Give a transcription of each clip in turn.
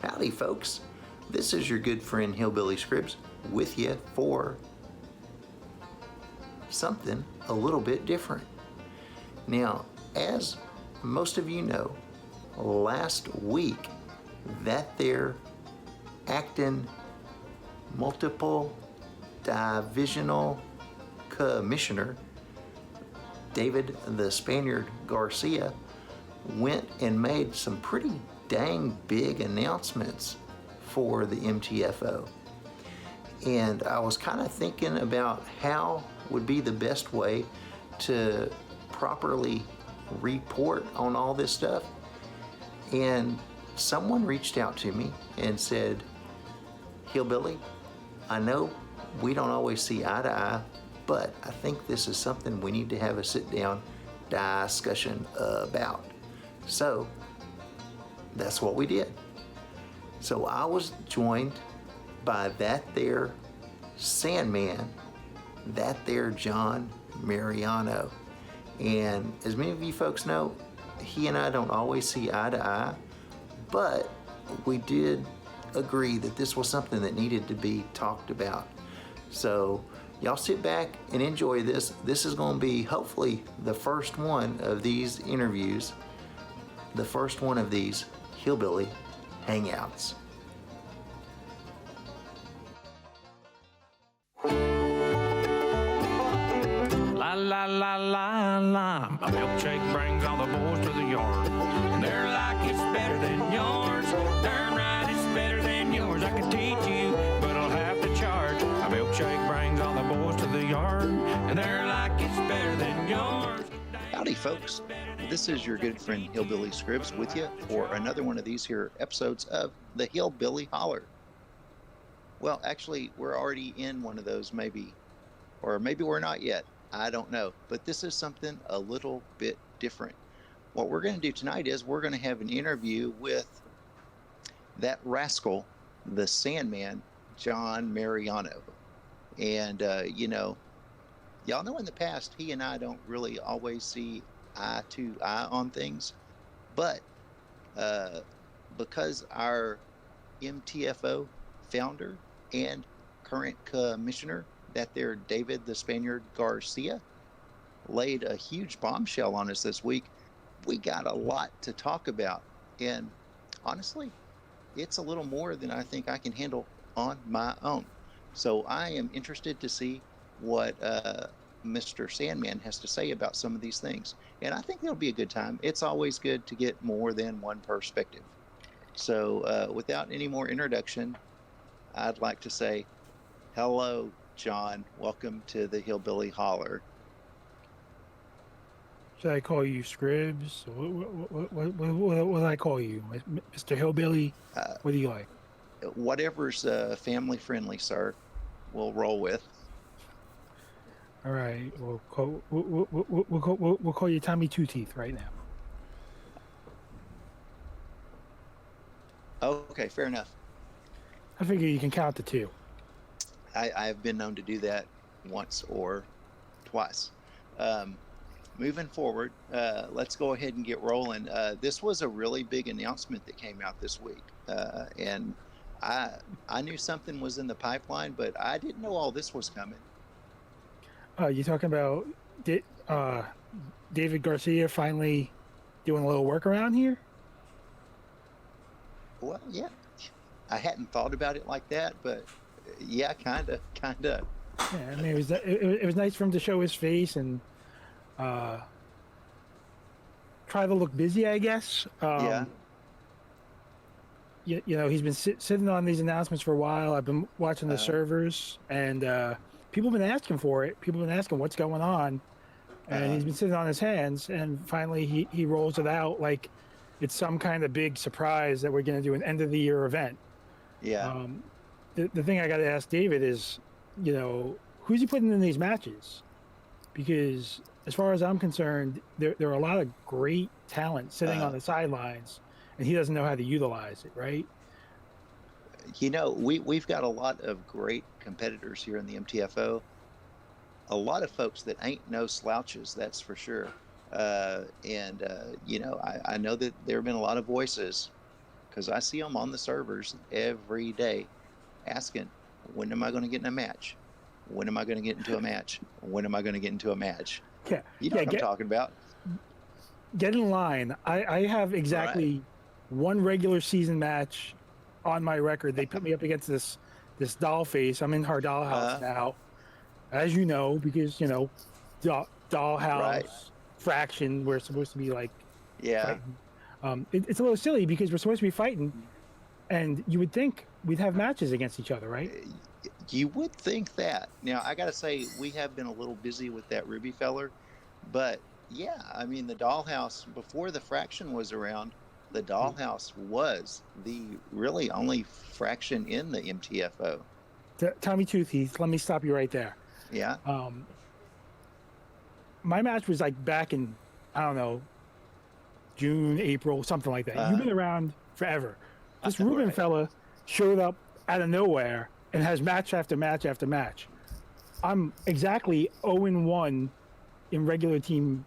Howdy, folks. This is your good friend Hillbilly Scribbs with you for something a little bit different. Now, as most of you know, last week, that there acting multiple divisional commissioner, David the Spaniard Garcia, went and made some pretty dang big announcements for the MTFO. And I was kind of thinking about how would be the best way to properly report on all this stuff. And someone reached out to me and said, Hillbilly, I know we don't always see eye to eye, but I think this is something we need to have a sit down discussion about. So that's what we did. So I was joined by that there Sandman, that there John Mariano. And as many of you folks know, he and I don't always see eye to eye, but we did agree that this was something that needed to be talked about. So y'all sit back and enjoy this. This is going to be hopefully the first one of these interviews, the first one of these Hillbilly Hangouts. La la la la la, a milkshake brings all the boys to the yard, and they're like, it's better than yours. Darn right, it's better than yours. I can teach you, but I'll have to charge. A milkshake brings all the boys to the yard, and they're like, it's better than yours. Howdy, folks. This is your good friend Hillbilly Scribbs with you for another one of these here episodes of the Hillbilly Holler. Well, actually, we're already in one of those, maybe, or maybe we're not yet. I don't know, but this is something a little bit different. What we're going to do tonight is we're going to have an interview with that rascal, the Sandman, John Mariano. And, y'all know in the past, he and I don't really always see eye to eye on things, but because our MTFO founder and current commissioner, that there David the Spaniard Garcia, laid a huge bombshell on us this week, we got a lot to talk about. And honestly, it's a little more than I think I can handle on my own. So I am interested to see what Mr. Sandman has to say about some of these things. And I think it'll be a good time. It's always good to get more than one perspective. So without any more introduction, I'd like to say, hello, John. Welcome to the Hillbilly Holler. Should I call you Scribbs? What do I call you? Mr. Hillbilly? What do you like? Whatever's family friendly, sir. We'll roll with. All right. We'll call you Tommy Two Teeth right now. Okay, fair enough. I figure you can count to two. I've been known to do that once or twice. Moving forward, let's go ahead and get rolling. This was a really big announcement that came out this week. And I knew something was in the pipeline, but I didn't know all this was coming. You talking about David Garcia finally doing a little work around here? Well, yeah. I hadn't thought about it like that, but yeah, kind of. Yeah, I mean, it was nice for him to show his face and try to look busy, I guess. Yeah. You know, he's been sitting on these announcements for a while. I've been watching the servers, and people have been asking for it. People have been asking what's going on, and he's been sitting on his hands, and finally he rolls it out like it's some kind of big surprise that we're going to do an end-of-the-year event. Yeah. The thing I got to ask David is, who's he putting in these matches? Because as far as I'm concerned, there are a lot of great talent sitting on the sidelines, and he doesn't know how to utilize it, right? We've got a lot of great competitors here in the MTFO. A lot of folks that ain't no slouches, that's for sure. I know that there have been a lot of voices because I see them on the servers every day asking, when am I going to get in a match? When am I going to get into a match? When am I going to get into a match? Yeah, You know what I'm talking about. Get in line. I have exactly one regular season match on my record. They put me up against this Dollface. I'm in her dollhouse now, as you know, because dollhouse fraction. We're supposed to be like fighting. It's a little silly because we're supposed to be fighting, and you would think we'd have matches against each other, right? You would think that. Now I got to say we have been a little busy with that Ruby feller, but yeah, I mean the dollhouse before the fraction was around. The dollhouse was the really only fraction in the MTFO. Tommy Two Teeth, let me stop you right there. Yeah. My match was like back in, I don't know, June, April, something like that. You've been around forever. This Ruben fella showed up out of nowhere and has match after match after match. I'm exactly 0-1 in regular team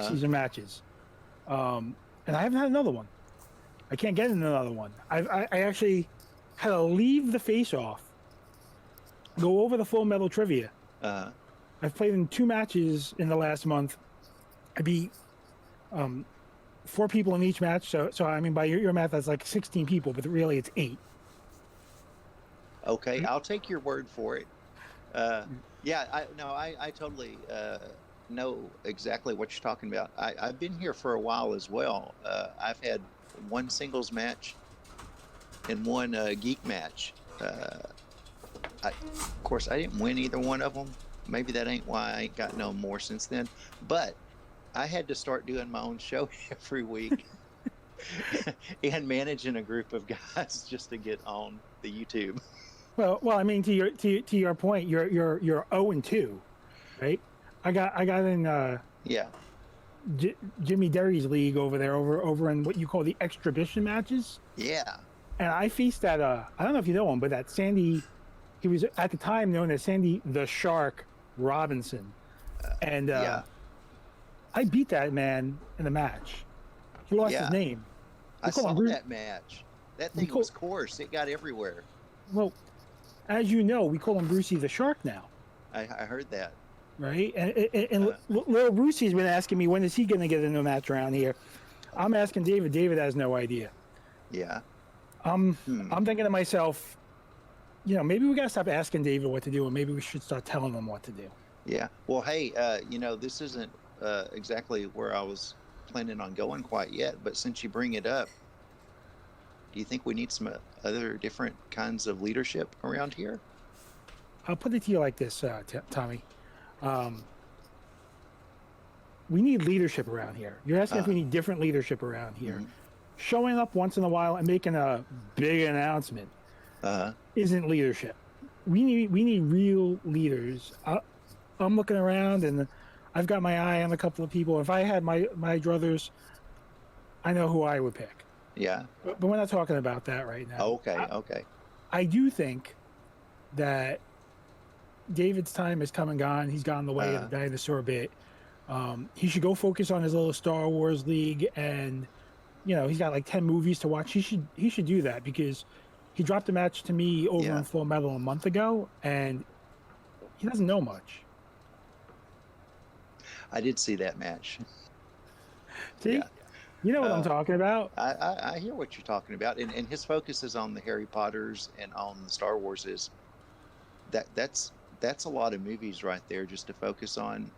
season matches. And I haven't had another one. I can't get in another one. I actually had to leave the face-off, go over the Full Metal trivia. I've played in 2 matches in the last month. I beat 4 people in each match. So I mean, by your math, that's like 16 people, but really it's 8. Okay, I'll take your word for it. Yeah, I totally know exactly what you're talking about. I've been here for a while as well. I've had 1 singles match and 1 geek match. Of course, I didn't win either one of them. Maybe that ain't why I ain't got no more since then. But I had to start doing my own show every week and managing a group of guys just to get on the YouTube. Well, I mean, to your point, you're 0-2, right? I got in Jimmy Derry's league over there, over in what you call the exhibition matches. Yeah. And I faced that. I don't know if you know him, but that Sandy, he was at the time known as Sandy the Shark Robinson, and I beat that man in the match. He lost his name. I saw that match. That thing was coarse. It got everywhere. Well, as you know, we call him Brucey the Shark now. I heard that. Right? And little Brucey's been asking me, when is he going to get into a match around here? I'm asking David. David has no idea. Yeah. I'm thinking to myself, maybe we got to stop asking David what to do, and maybe we should start telling him what to do. Yeah. Well, hey, this isn't exactly where I was planning on going quite yet, but since you bring it up, do you think we need some other different kinds of leadership around here? I'll put it to you like this, Tommy. We need leadership around here. You're asking if we need different leadership around here. Mm-hmm. Showing up once in a while and making a big announcement isn't leadership. We need real leaders. I'm looking around and I've got my eye on a couple of people. If I had my druthers, I know who I would pick. Yeah. But we're not talking about that right now. Okay. I do think that David's time has come and gone. He's gone the way of the dinosaur bit. He should go focus on his little Star Wars league, and he's got like 10 movies to watch. He should do that, because he dropped a match to me over in Full Metal a month ago, and he doesn't know much. I did see that match. See? Yeah. You know what I'm talking about. I hear what you're talking about, and his focus is on the Harry Potters and on the Star Warses. That's a lot of movies right there just to focus on.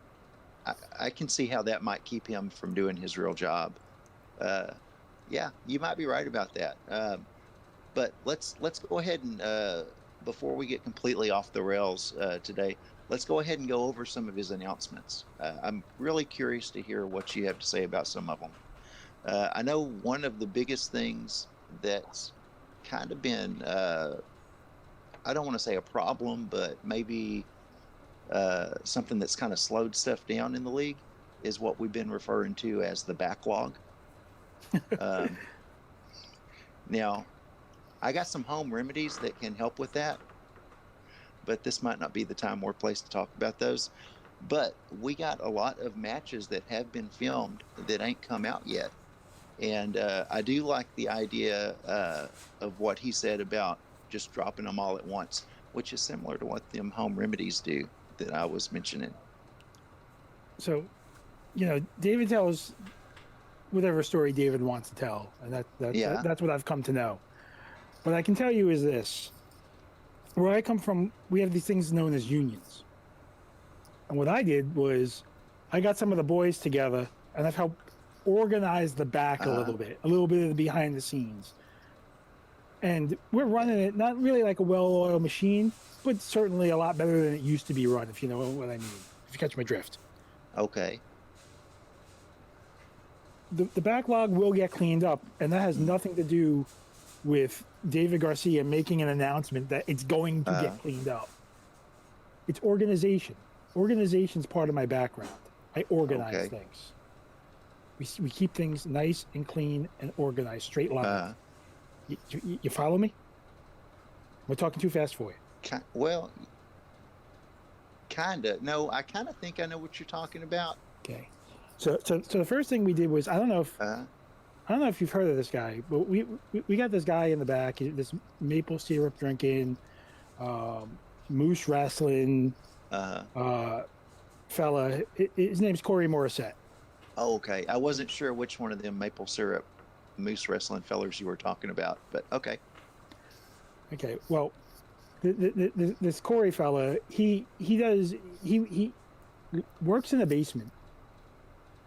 I can see how that might keep him from doing his real job. Yeah, you might be right about that. But let's go ahead and before we get completely off the rails today, let's go ahead and go over some of his announcements. I'm really curious to hear what you have to say about some of them. I know one of the biggest things that's kind of been, I don't want to say a problem, but maybe something that's kind of slowed stuff down in the league is what we've been referring to as the backlog. Now, I got some home remedies that can help with that, but this might not be the time or place to talk about those. But we got a lot of matches that have been filmed that ain't come out yet. And I do like the idea of what he said about just dropping them all at once, which is similar to what them home remedies do that I was mentioning. So, David tells whatever story David wants to tell, and that's what I've come to know. What I can tell you is this. Where I come from, we have these things known as unions. And what I did was I got some of the boys together, and I've helped organize the back a little bit of the behind the scenes. And we're running it not really like a well-oiled machine, but certainly a lot better than it used to be run, if you know what I mean, if you catch my drift. Okay. The backlog will get cleaned up, and that has nothing to do with David Garcia making an announcement that it's going to get cleaned up. It's organization. Organization's part of my background. I organize things. We keep things nice and clean and organized, straight line. You follow me? We're talking too fast for you. Well, kind of. No, I kind of think I know what you're talking about. Okay. So the first thing we did was, I don't know if you've heard of this guy, but we got this guy in the back, this maple syrup drinking, moose wrestling fella. His name's Corey Morrisette. Oh, okay. I wasn't sure which one of them maple syrup moose wrestling fellers you were talking about, but okay. Okay. Well, this Corey fella, he works in the basement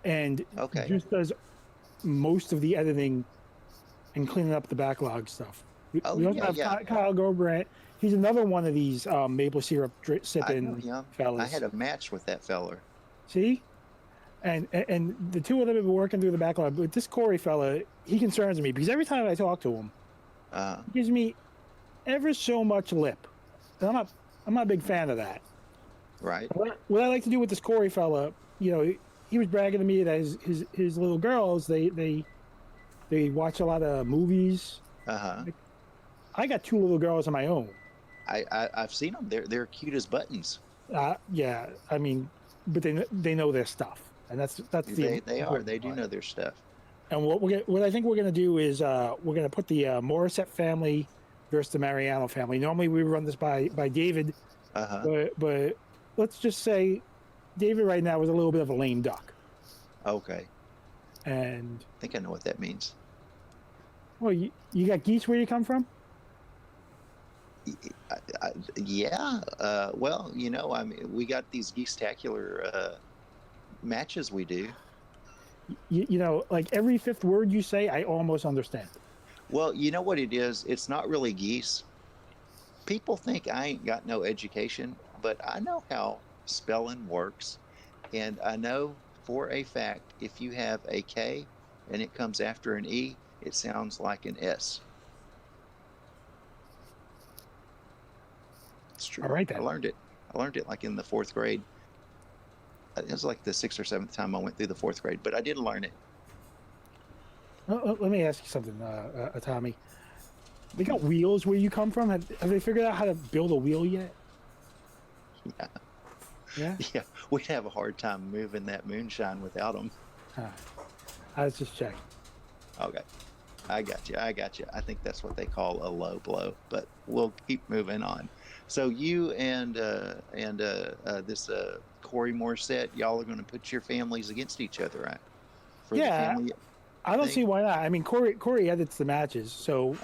and just does most of the editing and cleaning up the backlog stuff. We also have Kyle Gobrandt. He's another one of these maple syrup sipping fellas. I had a match with that feller. See? And the two of them have been working through the backlog. But this Corey fella, he concerns me because every time I talk to him, he gives me ever so much lip. And I'm not a big fan of that. Right. What I like to do with this Corey fella, he was bragging to me that his little girls, they watch a lot of movies. I got two little girls of my own. I've seen them. They're cute as buttons. Yeah, I mean, but they know their stuff, and that's they do know their stuff. And what I think we're gonna do is we're gonna put the Morrisette family versus the Mariano family. Normally we run this by David, but let's just say David right now is a little bit of a lame duck. Okay. And I think I know what that means. Well, you got geese where you come from? Yeah. Well, I mean, we got these geese-tacular matches we do. Like every fifth word you say, I almost understand. Well, you know what it is? It's not really geese. People think I ain't got no education, but I know how spelling works. And I know for a fact, if you have a K and it comes after an E, it sounds like an S. It's true. All right, then. I learned it like in the fourth grade. It was like the 6th or 7th time I went through the fourth grade, but I did learn it. Let me ask you something, Tommy. They got wheels where you come from? Have they figured out how to build a wheel yet? Yeah. Yeah? Yeah. We'd have a hard time moving that moonshine without them. I was just checking. Okay. I got you. I think that's what they call a low blow, but we'll keep moving on. So you and this Corey Morrisette, y'all are going to put your families against each other, right? For yeah. The family I don't see why not. I mean, Corey edits the matches, so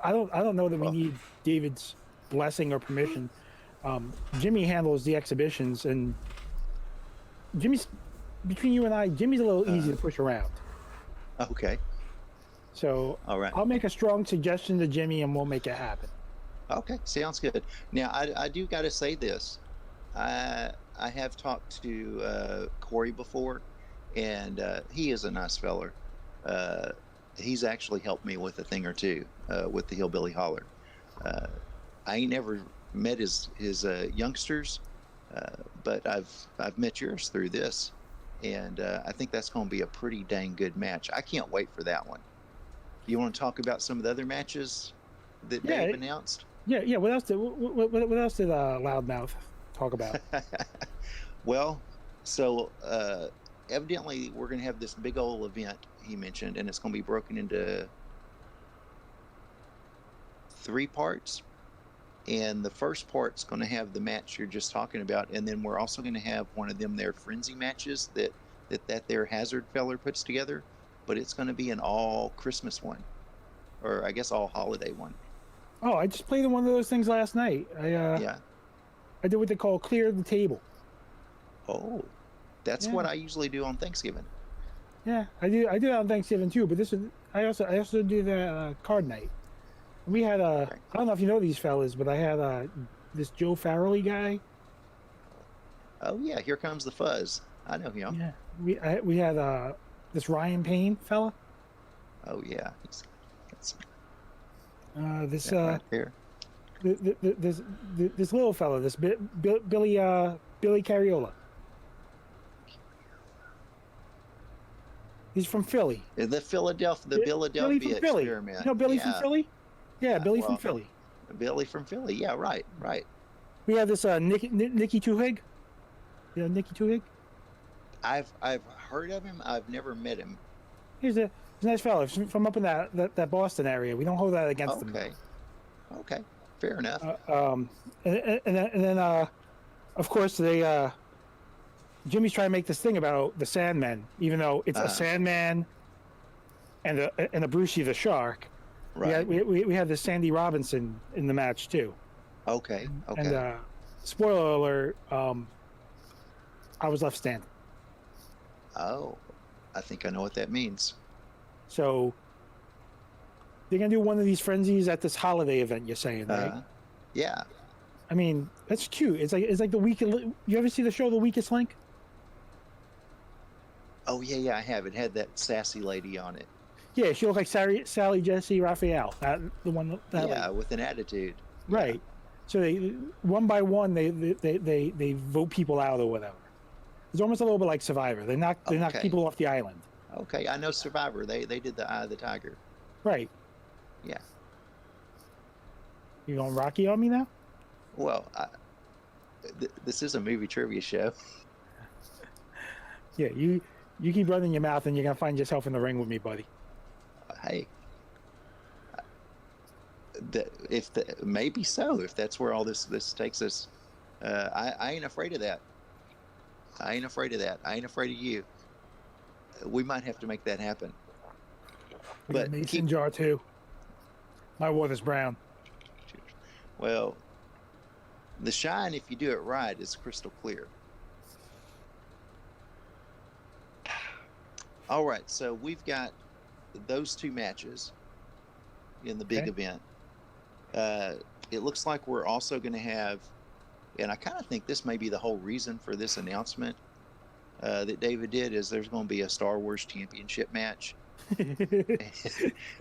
I don't know that we need David's blessing or permission. Jimmy handles the exhibitions, and between you and I, Jimmy's a little easy to push around. Okay. So all right. I'll make a strong suggestion to Jimmy, and we'll make it happen. Okay, sounds good. Now I do got to say this. I have talked to Corey before, and he is a nice feller. He's actually helped me with a thing or two with the Hillbilly Holler. I ain't never met his youngsters, but I've met yours through this, and I think that's going to be a pretty dang good match. I can't wait for that one. You want to talk about some of the other matches that Dave announced? Yeah. What else did Loudmouth talk about? Well, so evidently we're going to have this big old event he mentioned, and it's going to be broken into 3 parts. And the first part's going to have the match you're just talking about, and then we're also going to have one of them their frenzy matches that their Hazard feller puts together, but it's going to be an all Christmas one, or I guess all holiday one. Oh, I just played in one of those things last night. Yeah. I did what they call clear the table. Oh, that's what I usually do on Thanksgiving. Yeah, I do that on Thanksgiving too. But I also do the card night. We had I don't know if you know these fellas, but I had this Joe Farrelly guy. Oh yeah, here comes the fuzz. I know him. Yeah, we had this Ryan Payne fella. Oh yeah, this right there. this little fella, this Billy Cariola. He's from Philly. The Philadelphia experiment. You know Billy from Philly? Yeah, Billy from Philly. Billy from Philly. Yeah, right. We have this Nicky Tuhig. You know Nicky Tuhig? I've heard of him. I've never met him. He's a nice fellow from up in that Boston area. We don't hold that against him. Okay. Fair enough. And then of course Jimmy's trying to make this thing about the Sandman, even though it's a Sandman and a Brucey the Shark. Right. We had this Sandy Robinson in the match too. Okay. And spoiler alert, I was left standing. Oh, I think I know what that means. So they're gonna do one of these frenzies at this holiday event. You're saying, right? Yeah. I mean, that's cute. It's like the weak. You ever see the show The Weakest Link? Oh yeah, I have. It had that sassy lady on it. Yeah, she looked like Sally Jesse Raphael. The one. With an attitude. Right. Yeah. So they one by one they vote people out or whatever. It's almost a little bit like Survivor. They knock people off the island. Okay, I know Survivor. They did the Eye of the Tiger. Right. Yeah. You going Rocky on me now? Well, this is a movie trivia show. Yeah, you keep running your mouth and you're gonna find yourself in the ring with me, buddy. Hey, maybe so. If that's where all this takes us, I ain't afraid of that. I ain't afraid of you. We might have to make that happen. But Mason jar too. My water's brown. Well, the shine, if you do it right, is crystal clear. All right, so we've got those 2 matches in the big event. It looks like we're also going to have, and I kind of think this may be the whole reason for this announcement that David did, is there's going to be a Star Wars Championship match.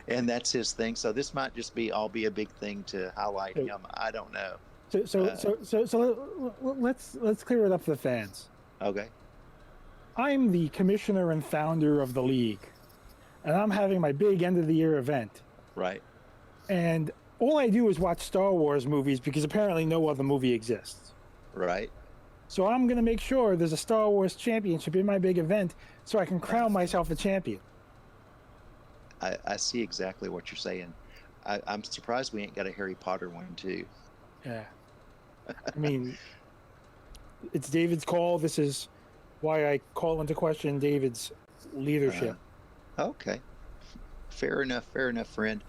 And that's his thing. So this might just be a big thing to highlight him. I don't know. So let's clear it up for the fans. Okay. I'm the commissioner and founder of the league, and I'm having my big end of the year event. Right. And all I do is watch Star Wars movies because apparently no other movie exists. Right. So I'm going to make sure there's a Star Wars championship in my big event so I can crown myself a champion. I see exactly what you're saying. I'm surprised we ain't got a Harry Potter one too. Yeah. I mean, it's David's call. This is why I call into question David's leadership. Okay. Fair enough, friend.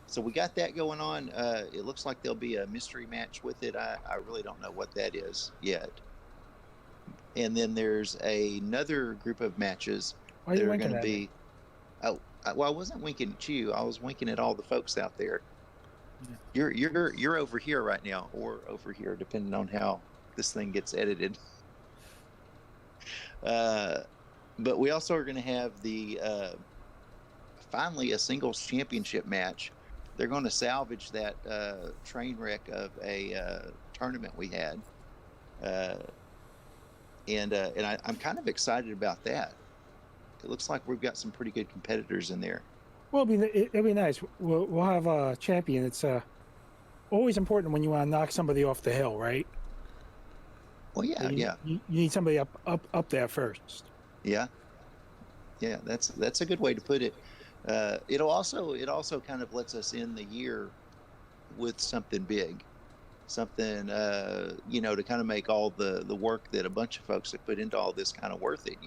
So we got that going on. It looks like there'll be a mystery match with it. I really don't know what that is yet. And then there's another group of matches that are going to be. Oh, well, I wasn't winking at you. I was winking at all the folks out there. Yeah. You're over here right now, or over here, depending on how this thing gets edited. But we also are going to have the finally a singles championship match. They're going to salvage that train wreck of a tournament we had, and I'm kind of excited about that. It looks like we've got some pretty good competitors in there. Well, it'll be nice. We'll have a champion. It's always important when you want to knock somebody off the hill, right? Well, yeah, You need somebody up there first. Yeah. Yeah, that's a good way to put it. It also kind of lets us end the year with something big, something to kind of make all the work that a bunch of folks have put into all this kind of worth it.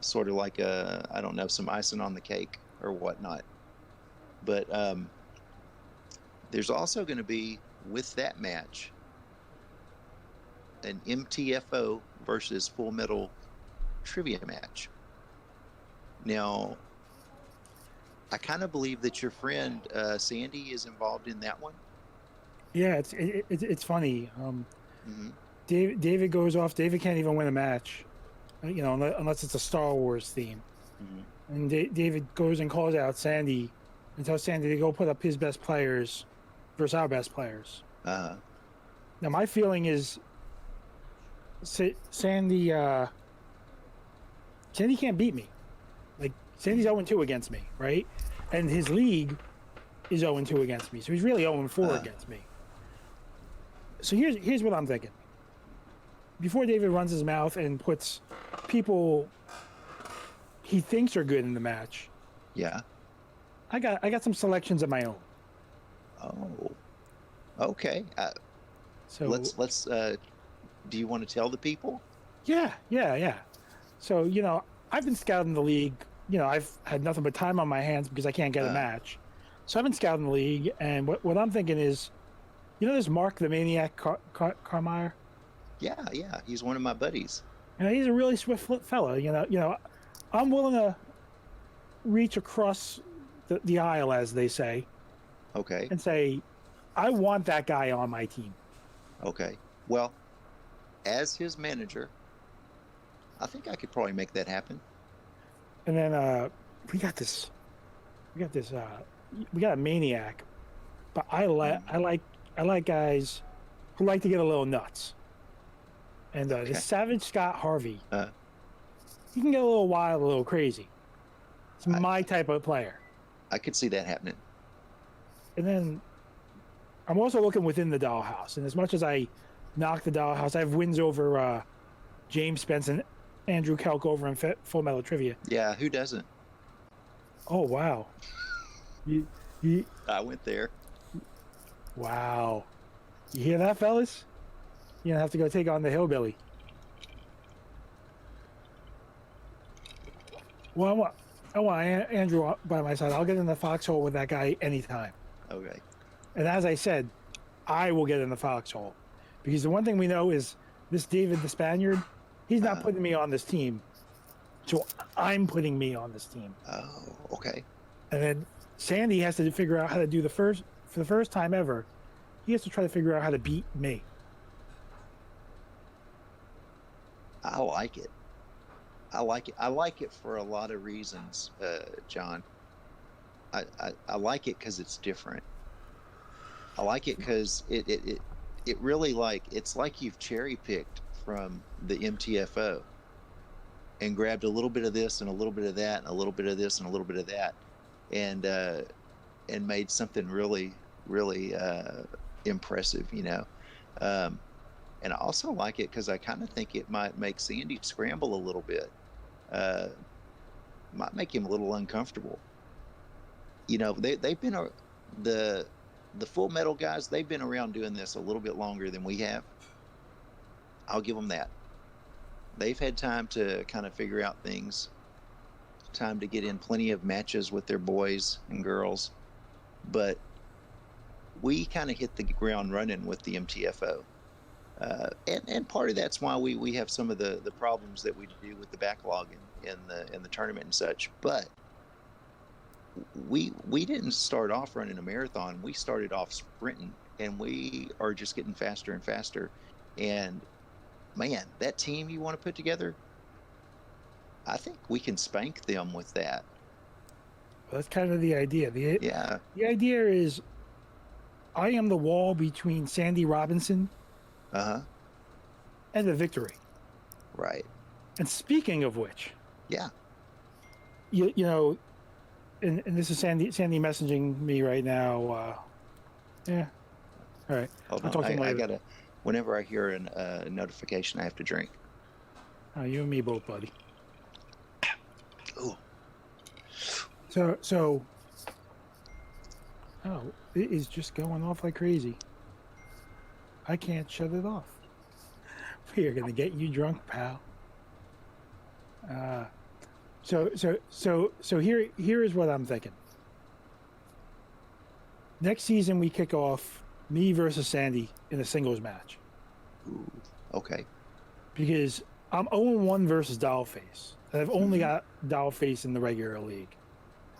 Sort of like I don't know, some icing on the cake or whatnot. But there's also going to be, with that match, an MTFO versus Full Metal trivia match. Now, I kind of believe that your friend Sandy is involved in that one. Yeah, it's funny. Mm-hmm. David goes off. David can't even win a match, unless it's a Star Wars theme. Mm-hmm. And David goes and calls out Sandy and tells Sandy to go put up his best players versus our best players. Uh-huh. Now, my feeling is Sandy can't beat me. Like, Sandy's 0-2 against me, right? And his league is 0-2 against me. So he's really 0-4 against me. So here's what I'm thinking. Before David runs his mouth and puts people he thinks are good in the match, Yeah. I got some selections of my own. Oh. Okay. So let's. Do you want to tell the people? Yeah. So I've been scouting the league. I've had nothing but time on my hands because I can't get a match. So I've been scouting the league, and what I'm thinking is, there's Mark the Maniac Carmeyer. Yeah. He's one of my buddies. He's a really swift fella. I'm willing to reach across the aisle, as they say. Okay. And say, I want that guy on my team. Okay. Well, as his manager, I think I could probably make that happen. And then we got a Maniac, but I like guys who like to get a little nuts. And the Savage Scott Harvey, he can get a little wild, a little crazy. It's my type of player. I could see that happening. And then I'm also looking within the Dollhouse. And as much as I knock the Dollhouse, I have wins over James Spence and Andrew Kelk over in Full Metal Trivia. Yeah, who doesn't? Oh, wow. I went there. Wow. You hear that, fellas? You're going to have to go take on the Hillbilly. Well, I want Andrew by my side. I'll get in the foxhole with that guy anytime. Okay. And as I said, I will get in the foxhole. Because the one thing we know is this David the Spaniard, he's not putting me on this team. So I'm putting me on this team. Oh, okay. And then Sandy has to figure out how to do for the first time ever, he has to try to figure out how to beat me. I like it. I like it for a lot of reasons, John. I like it because it's different. I like it because it really it's like you've cherry picked from the MTFO and grabbed a little bit of this and a little bit of that and a little bit of this and a little bit of that and made something really, really impressive, and I also like it because I kind of think it might make Sandy scramble a little bit. Might make him a little uncomfortable. They've been the Full Metal guys. They've been around doing this a little bit longer than we have. I'll give them that. They've had time to kind of figure out things, time to get in plenty of matches with their boys and girls, but we kind of hit the ground running with the MTFO. And part of that's why we have some of the problems that we do with the backlog in the tournament and such. But we didn't start off running a marathon. We started off sprinting, and we are just getting faster and faster. And man, that team you want to put together, I think we can spank them with that. Well, that's kind of the idea. Yeah. The idea is I am the wall between Sandy Robinson and the victory. Right. And speaking of which, yeah, and this is Sandy messaging me right now. Yeah. All right. Hold I'll on. talk to him later. I gotta. Whenever I hear a notification, I have to drink. Oh, you and me both, buddy. So, oh, it is just going off like crazy. I can't shut it off. We are gonna get you drunk, pal. So here is what I'm thinking. Next season we kick off me versus Sandy in a singles match. Ooh, okay. Because I'm 0-1 versus Dollface. And I've only got Dollface in the regular league.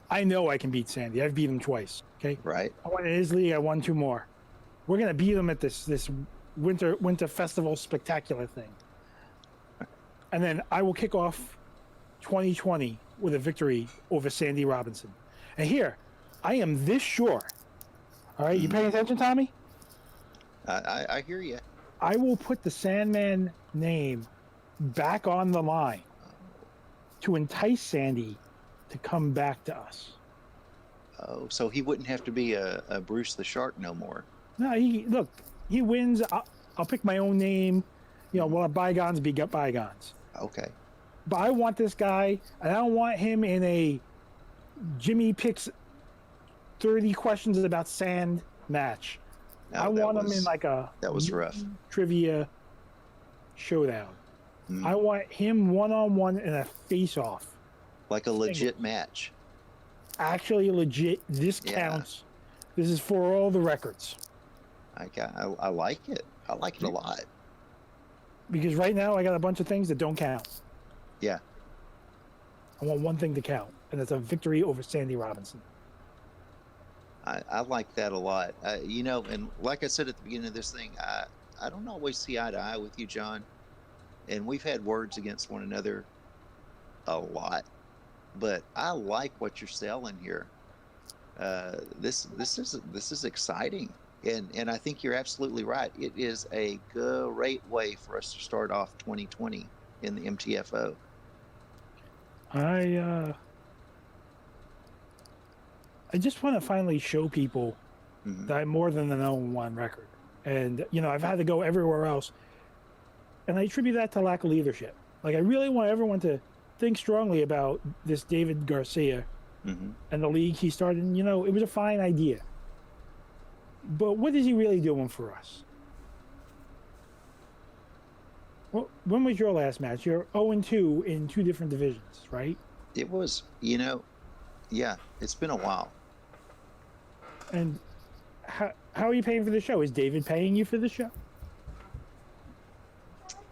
I know I can beat Sandy. I've beat him twice. Okay. Right. I won in his league. I won 2 more. We're gonna beat him at this winter festival spectacular thing. And then I will kick off 2020 with a victory over Sandy Robinson. And here, I am this sure. All right, you paying attention, Tommy? I hear you. I will put the Sandman name back on the line to entice Sandy to come back to us. Oh, so he wouldn't have to be a Bruce the Shark no more. No, he wins. I'll pick my own name. You know, well, bygones be bygones. Okay. But I want this guy, and I don't want him in a Jimmy picks 30 questions about sand match. No, I want him in like a that was rough trivia showdown. I want him one-on-one in a face-off. Like a legit match. Actually legit. This counts. This is for all the records. I like it. I like it a lot. Because right now I got a bunch of things that don't count. Yeah. I want one thing to count, and that's a victory over Sandy Robinson. I like that a lot. You know, and like I said at the beginning of this thing, I don't always see eye to eye with you, John. And we've had words against one another a lot. But I like what you're selling here. This is exciting. And I think you're absolutely right. It is a great way for us to start off 2020 in the MTFO. I just want to finally show people that I'm more than an 0-1 record. And, you know, I've had to go everywhere else. And I attribute that to lack of leadership. Like, I really want everyone to think strongly about this David Garcia and the league he started. And, you know, it was a fine idea. But what is he really doing for us? Well, when was your last match? You're 0-2 in 2 different divisions, right? It was, you know, yeah, it's been a while. And how are you paying for the show? Is David paying you for the show?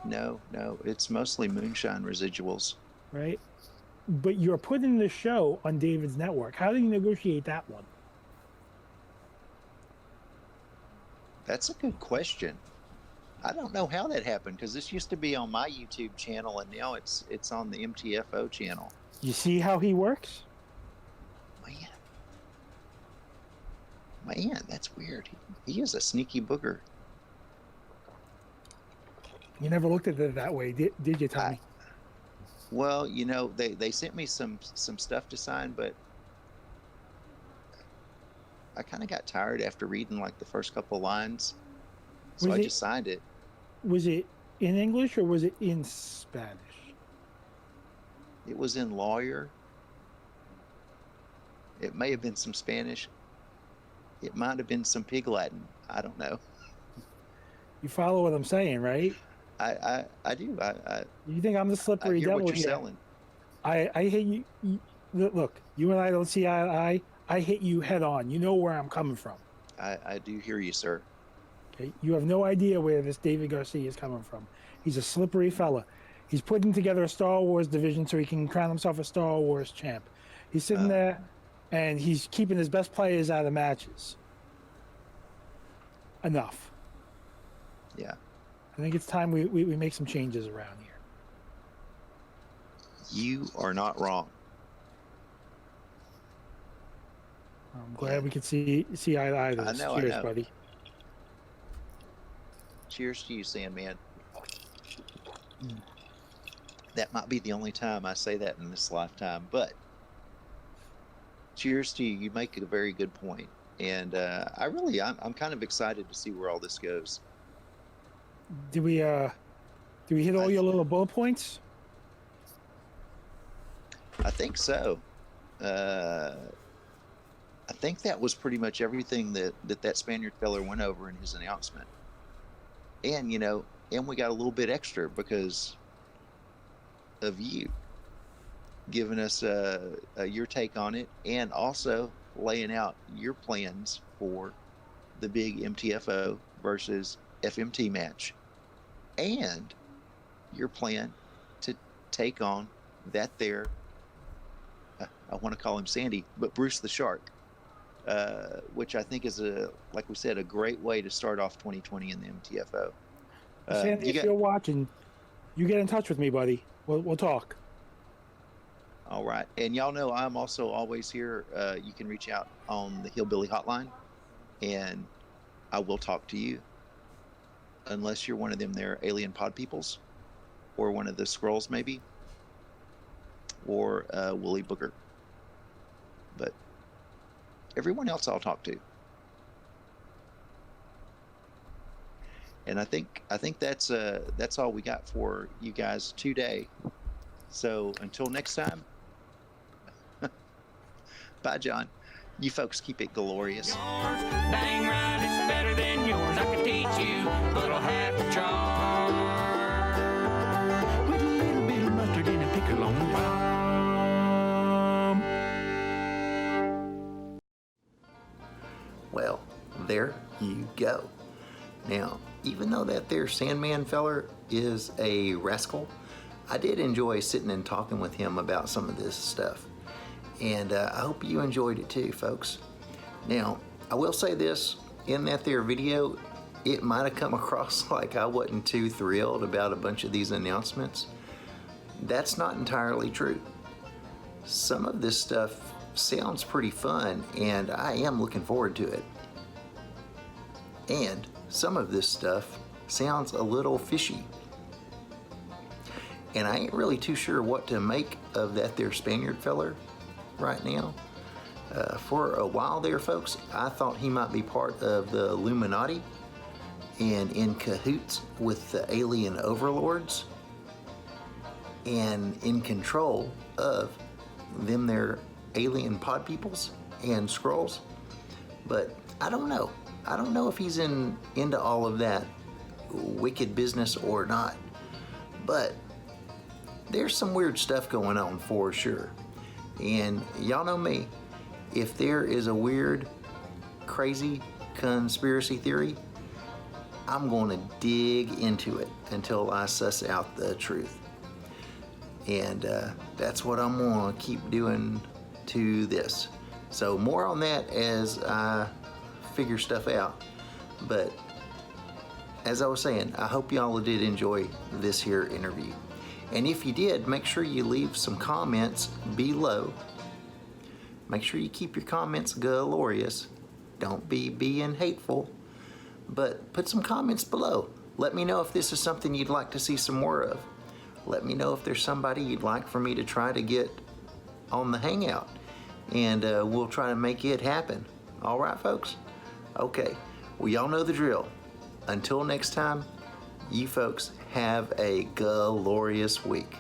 No, it's mostly moonshine residuals. Right? But you're putting the show on David's network. How do you negotiate that one? That's a good question. I don't know how that happened because this used to be on my YouTube channel and now it's on the MTFO channel. You see how he works? Man, that's weird. He is a sneaky booger. You never looked at it that way, did you, Tommy? Well, you know, they sent me some stuff to sign, but I kind of got tired after reading like the first couple lines, so I just signed it. Was it in English or was it in Spanish? It was in lawyer. It may have been some Spanish. It might have been some Pig Latin. I don't know. You follow what I'm saying, right? I do. You think I'm the slippery devil what you're here? selling. I hit you. Look, you and I don't see eye to eye. I hit you head on. You know where I'm coming from. I do hear you, sir. Okay, you have no idea where this David Garcia is coming from. He's a slippery fella. He's putting together a Star Wars division so he can crown himself a Star Wars champ. He's sitting there, and he's keeping his best players out of matches. Enough. Yeah. I think it's time we make some changes around here. You are not wrong. I'm glad we could see eye to eye to this. Cheers, I know. buddy. Cheers to you, Sandman. That might be the only time I say that in this lifetime, but cheers to you. You make a very good point. And I'm kind of excited to see where all this goes. Did we hit all your little bullet points? I think so. I think that was pretty much everything that Spaniard feller went over in his announcement. And, and we got a little bit extra because of you giving us your take on it, and also laying out your plans for the big MTFO versus FMT match, and your plan to take on that there, I want to call him Sandy, but Bruce the Shark, which I think is, like we said, a great way to start off 2020 in the MTFO. Sandy, if you're watching, you get in touch with me, buddy. We'll talk. All right. And y'all know I'm also always here. You can reach out on the Hillbilly Hotline, and I will talk to you. Unless you're one of them there alien pod peoples, or one of the Skrulls maybe, or Woolly Booger. But everyone else I'll talk to. And I think that's all we got for you guys today. So until next time, bye, John. You folks keep it glorious. Yours, dang right, it's better than yours. I can teach you, but I'll have to charge. With a little bit of mustard and a pickle on the bottom. Well, there you go. Now, even though that there Sandman feller is a rascal, I did enjoy sitting and talking with him about some of this stuff. And I hope you enjoyed it too, folks. Now, I will say this, in that there video, it might have come across like I wasn't too thrilled about a bunch of these announcements. That's not entirely true. Some of this stuff sounds pretty fun, and I am looking forward to it. And some of this stuff sounds a little fishy. And I ain't really too sure what to make of that there Spaniard feller right now. For a while there, folks, I thought he might be part of the Illuminati and in cahoots with the alien overlords and in control of them their alien pod peoples and Skrulls. But I don't know. I don't know if he's into all of that wicked business or not. But there's some weird stuff going on for sure. And y'all know me, if there is a weird, crazy conspiracy theory, I'm going to dig into it until I suss out the truth. And that's what I'm going to keep doing to this. So more on that as I figure stuff out. But as I was saying, I hope y'all did enjoy this here interview. And if you did, make sure you leave some comments below. Make sure you keep your comments glorious. Don't be being hateful, but put some comments below. Let me know if this is something you'd like to see some more of. Let me know if there's somebody you'd like for me to try to get on the Hangout, and we'll try to make it happen. All right, folks? Okay, well, y'all know the drill. Until next time, you folks have a glorious week.